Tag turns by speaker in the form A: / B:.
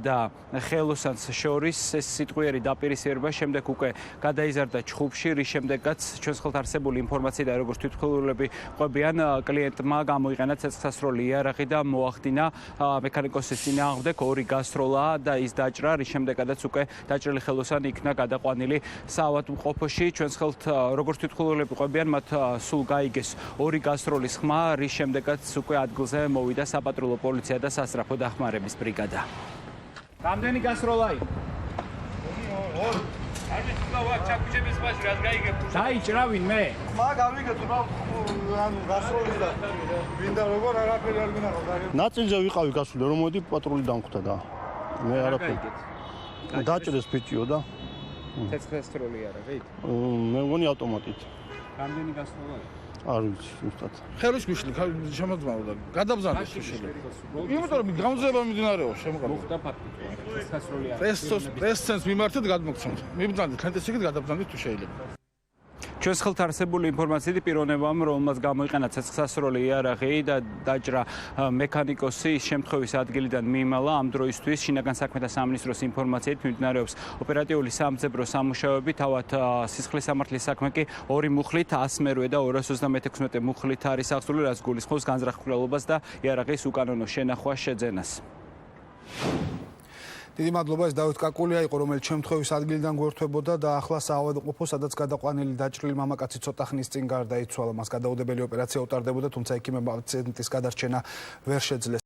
A: და ხელოსანს შორის ეს სიტყვიერი დაპირისპირება შემდეგ უკვე გადაიზარდა ჩხუბში, რის შემდეგაც ჩვენს ხელთ არსებული ინფორმაციიდან როგორც თვითმხილველები ყვებიან, კლიენტმა გამოიყენა ცეცხლსასროლი იარაღი და მოახდინა მექანიკოსის წინააღმდეგ ორი გასროლა და ის დაჭრა, რის შემდეგაც უკვე დაჭრილი ხელოსანი იქნა გადაყვანილი საავადმყოფოში. ჩვენს ხელთ როგორც თვითმხილველები ყვებიან, მათ სულ გაიგეს ორი გასროლის ხმა, რის შემდეგაც უკვე ადგილზე მოვიდა საპატრულო პოლიცია და სასწრაფო დახმარების ბრიგადა. რამდენი გასროლა იყო?
B: არის თქვა ჩაკუჩების მასში რას გაიგებ?
A: დაიჭრა ვინმე?
C: ხმა გავიგეთ, ანუ გასროლის და ვინდა როგორ არაფერი არ გინახავს.
D: ნაწილზე ვიყავი გასული, რომ მოდი პატრული დამხვდა და მე არაფერი. დაჭრეს ბიჭიო და
A: ცეცხლსასროლი იარაღით?
D: მე მგონი ავტომატით.
A: რამდენი გასროლა იყო?
D: არ ვიცი ზუსტად.
C: ხელის გვიშლი შემოძმაოდა, გადაბზარდეს შეიძლება. იმიტომ რომ გამძლეობა მიმდინარეობს შემოყალიბდა.
A: მოხდა ფაქტი. ცეცხლსასროლი იარაღი.
C: პრესს მიმართეთ გადმოგცემთ. მიბრძანდით, ქენტესიკით გადაბზანდით თუ შეიძლება.
A: ჩვენს ხელთ არსებული ინფორმაციით პიროვნებამ, რომელმაც გამოიყენა ცეცხლსასროლი იარაღი და დაჭრა მექანიკოსი შემთხვევის ადგილიდან მიიმალა. ამ დროისთვის შინაგან საქმეთა სამინისტროს ინფორმაციით მიმდინარეობს ოპერატიული სამძებრო სამუშაოები, თავად სისხლის სამართლის საქმე კი 2 მუხლით 100-მერვე და 236 მუხლით არის აღწეული, რაც გულისხმობს განზრახულობას და იარაღის უკანონო შენახვა შეძენას.
E: დიდი მადლობა, ეს დავით კაკულია იყო, რომელიც შემთხვევის ადგილიდან გვერდებოდა და ახლა საავადმყოფო, სადაც გადაყვანილი დაჭრილი მამაკაცი ცოტა ხნის წინ გარდაიცვალა. მას გადაუდებელი ოპერაცია უტარდებოდა, თუმცა ექიმებმა პაციენტის გადარჩენა ვერ შეძლეს.